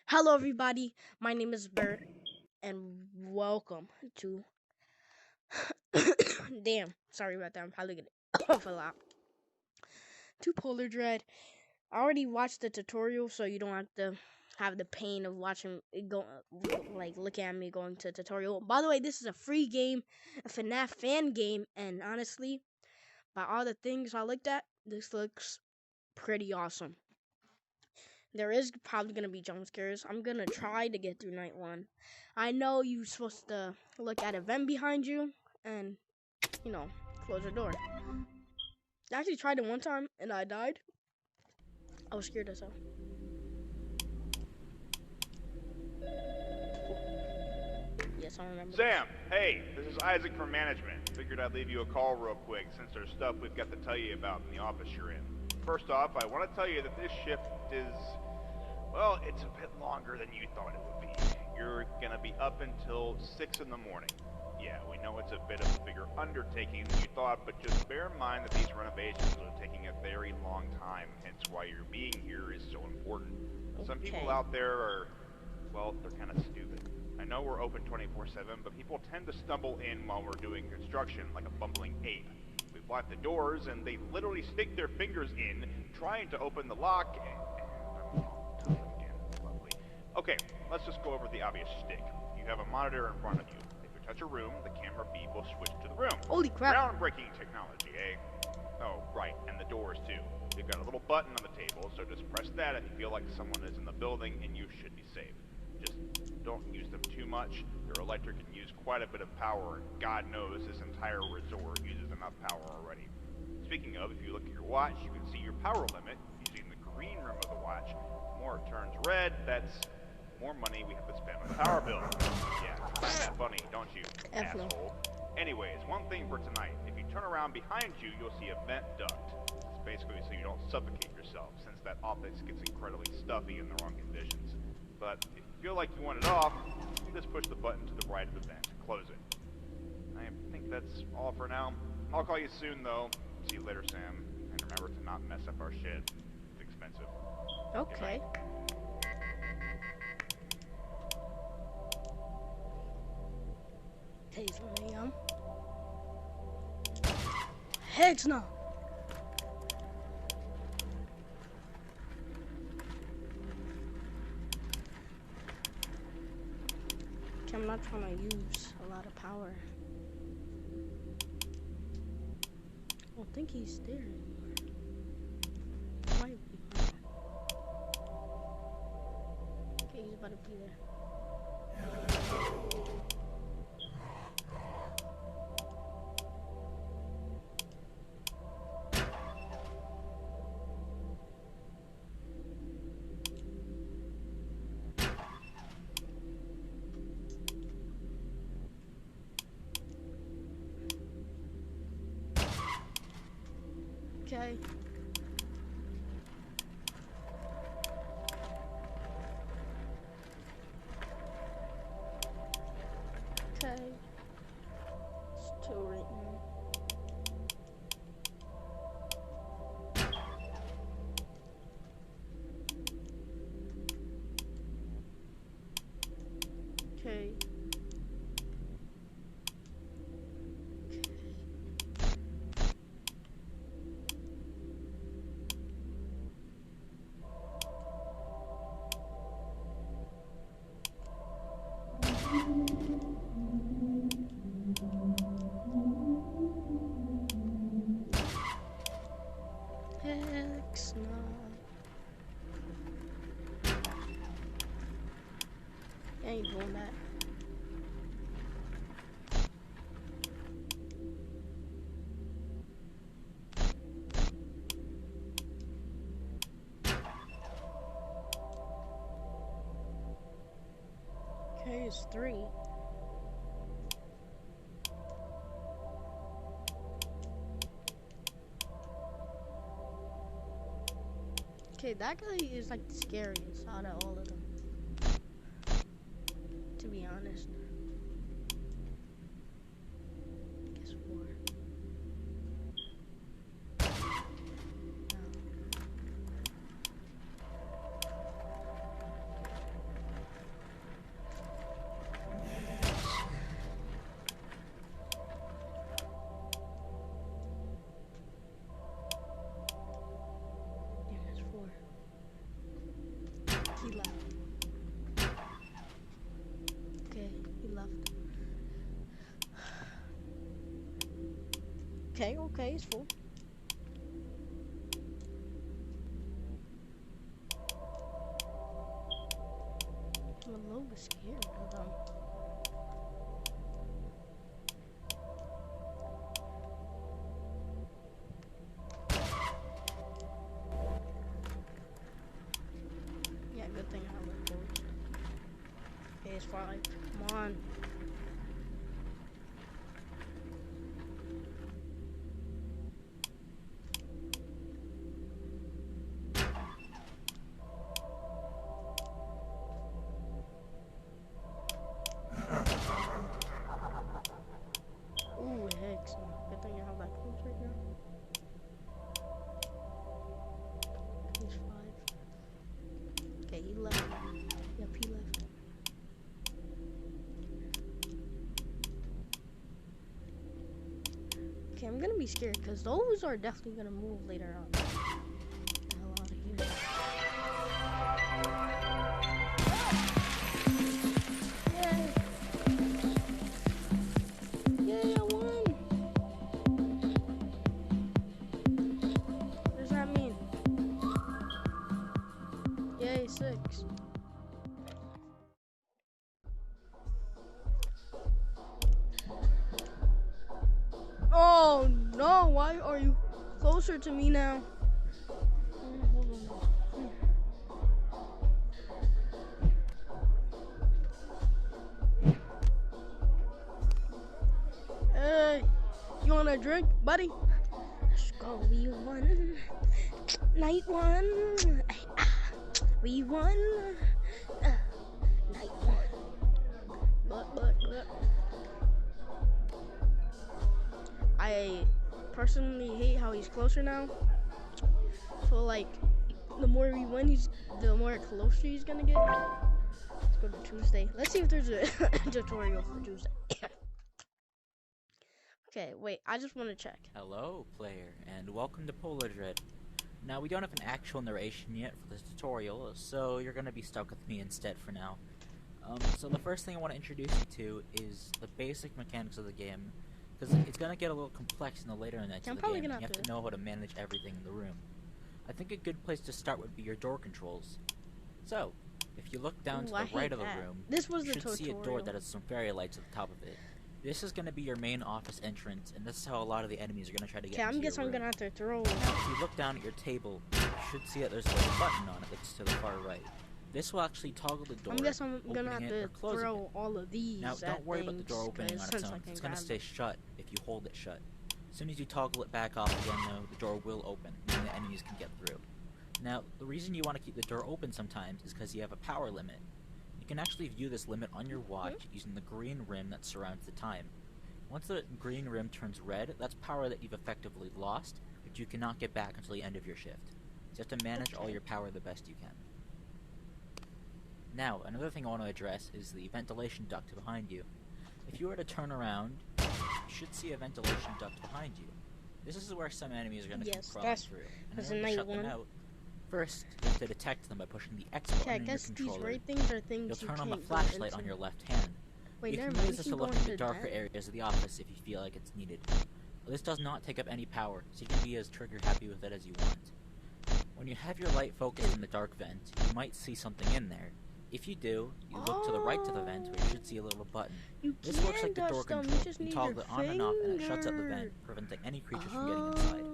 Hello, everybody. My name is Bert, and welcome to. Damn, sorry about that. I'm probably gonna cough a lot. To Polar Dread. I already watched the tutorial, so you don't have to have the pain of watching it go, like looking at me going to tutorial. By the way, this is a free game, a Fnaf fan game, and honestly, by all the things I looked at, this looks pretty awesome. There is probably going to be jump scares. I'm going to try to get through night one. I know you're supposed to look at a vent behind you and, close the door. I actually tried it one time and I died. I was scared as hell. Yes, I remember. Sam, hey, this is Isaac from management. Figured I'd leave you a call real quick since there's stuff we've got to tell you about in the office you're in. First off, I want to tell you that this shift is, well, it's a bit longer than you thought it would be. You're gonna be up until 6 in the morning. Yeah, we know it's a bit of a bigger undertaking than you thought, but just bear in mind that these renovations are taking a very long time, hence why your being here is so important. Okay. Some people out there are, well, they're kind of stupid. I know we're open 24/7, but people tend to stumble in while we're doing construction like a bumbling ape. We block the doors, and they literally stick their fingers in, trying to open the lock, and tough again. Lovely. Okay, let's just go over the obvious shtick. You have a monitor in front of you. If you touch a room, the camera feed will switch to the room. Holy crap. Groundbreaking technology, eh? Oh, right, and the doors too. You've got a little button on the table, so just press that if you feel like someone is in the building, and you should be safe. Just don't use them too much. Your electric can use quite a bit of power, and God knows this entire resort uses enough power already. Speaking of, if you look at your watch, you can see your power limit using the green room of the watch. The more it turns red, that's more money we have to spend on the power bill. Yeah, find that funny, don't you, asshole? Anyways, one thing for tonight. If you turn around behind you, you'll see a vent duct. It's basically so you don't suffocate yourself, since that office gets incredibly stuffy in the wrong conditions. But if you feel like you want it off, you just push the button to the right of the vent and close it. I think that's all for now. I'll call you soon, though. See you later, Sam. And remember to not mess up our shit. It's expensive. Okay. Taser me, Heck no. I'm not trying to use a lot of power. I don't think he's there anymore. Might be. Okay, he's about to be there. Okay. Okay. It's two right now. Okay. Heck no. I ain't doing that. Okay, it's 3. Okay, that guy is like the scariest out of all of them. To be honest. I guess 4. No. Okay, it's full. I'm a little bit scared of them. Yeah, good thing I have a boat. Okay, it's 5. Come on. Ooh, heck. Good thing I have that close right now. He's 5. Okay, he left. Yep, he left. Okay, I'm gonna be scared because those are definitely gonna move later on. Get the hell out of here. Yay! Yay, I won! What does that mean? Yay, 6. Oh no, why are you closer to me now? Hold on. Hey, you want a drink, buddy? Let's go, we won. Night 1. We won. Night 1. But. I personally hate how he's closer now. So like, the more we win, the more closer he's gonna get. Let's go to Tuesday. Let's see if there's a tutorial for Tuesday. Okay, wait. I just want to check. Hello, player, and welcome to Polar Dread. Now, we don't have an actual narration yet for this tutorial, so you're gonna be stuck with me instead for now. So the first thing I want to introduce you to is the basic mechanics of the game, because it's gonna get a little complex in the later nights of the game, and you have to know how to manage everything in the room. I think a good place to start would be your door controls. So, if you look down to the right of the room, you should see a door that has some fairy lights at the top of it. This is going to be your main office entrance, and this is how a lot of the enemies are going to try to get into your room. I guess I'm going to have to throw. Now, if you look down at your table, you should see that there's a little button on it that's to the far right. This will actually toggle the door. I guess I'm going to have to throw all of these. Now, don't worry about the door opening on its own. It's going to stay shut if you hold it shut. As soon as you toggle it back off again, though, the door will open, and the enemies can get through. Now, the reason you want to keep the door open sometimes is because you have a power limit. You can actually view this limit on your watch using the green rim that surrounds the time. Once the green rim turns red, that's power that you've effectively lost, but you cannot get back until the end of your shift. So you have to manage all your power the best you can. Now, another thing I want to address is the ventilation duct behind you. If you were to turn around, you should see a ventilation duct behind you. This is where some enemies are going to come crawling through. And in order to shut them out, first, you have to detect them by pushing the X button on your controller. You'll turn on the flashlight on your left hand. You can use this to look into darker areas of the office if you feel like it's needed. This does not take up any power, so you can be as trigger happy with it as you want. When you have your light focused in the dark vent, you might see something in there. If you do, you look to the right to the vent where you should see a little button. This works like the door control. You toggle it on and off and it shuts out the vent, preventing any creatures from getting inside.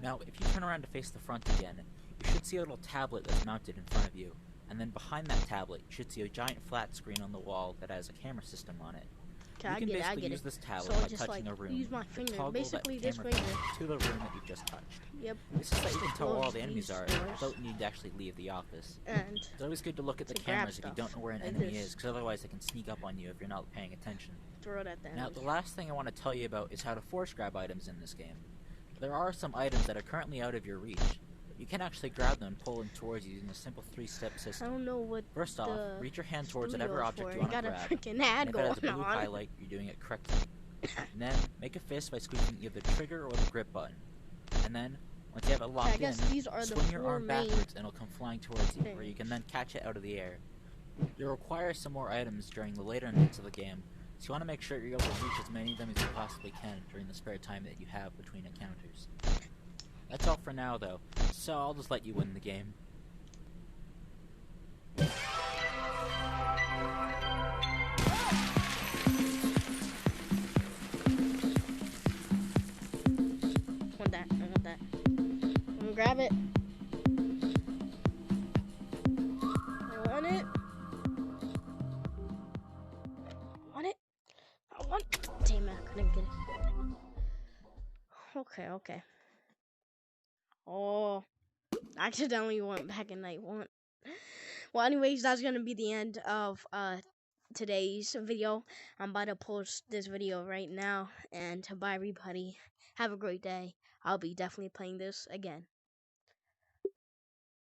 Now, if you turn around to face the front again, you should see a little tablet that's mounted in front of you. And then behind that tablet, you should see a giant flat screen on the wall that has a camera system on it. You can basically use this tablet by touching a room. Use my finger, toggle basically that this camera finger, to the room that you just touched. Yep. This is so you can tell where all the enemies are without needing to actually leave the office. And it's always good to look at the cameras if you don't know where an enemy is, because otherwise they can sneak up on you if you're not paying attention. Throw that down. Now, the last thing I want to tell you about is how to force grab items in this game. There are some items that are currently out of your reach. You can actually grab them and pull them towards you using a simple 3-step system. I don't know what. First off, reach your hand towards whatever object you want to grab. And if it has a blue highlight, you're doing it correctly. And then, make a fist by squeezing either the trigger or the grip button. And then, once you have it locked in, swing your arm backwards and it'll come flying towards you, where you can then catch it out of the air. You'll require some more items during the later nights of the game, So you want to make sure you're able to reach as many of them as you possibly can during the spare time that you have between encounters. That's all for now, though, so I'll just let you win the game. I want that. I'm gonna grab it. I want it. Damn it, I couldn't get it. Okay. Oh, I accidentally went back in night 1. Well, anyways, that's gonna be the end of today's video. I'm about to post this video right now, and bye everybody. Have a great day. I'll be definitely playing this again.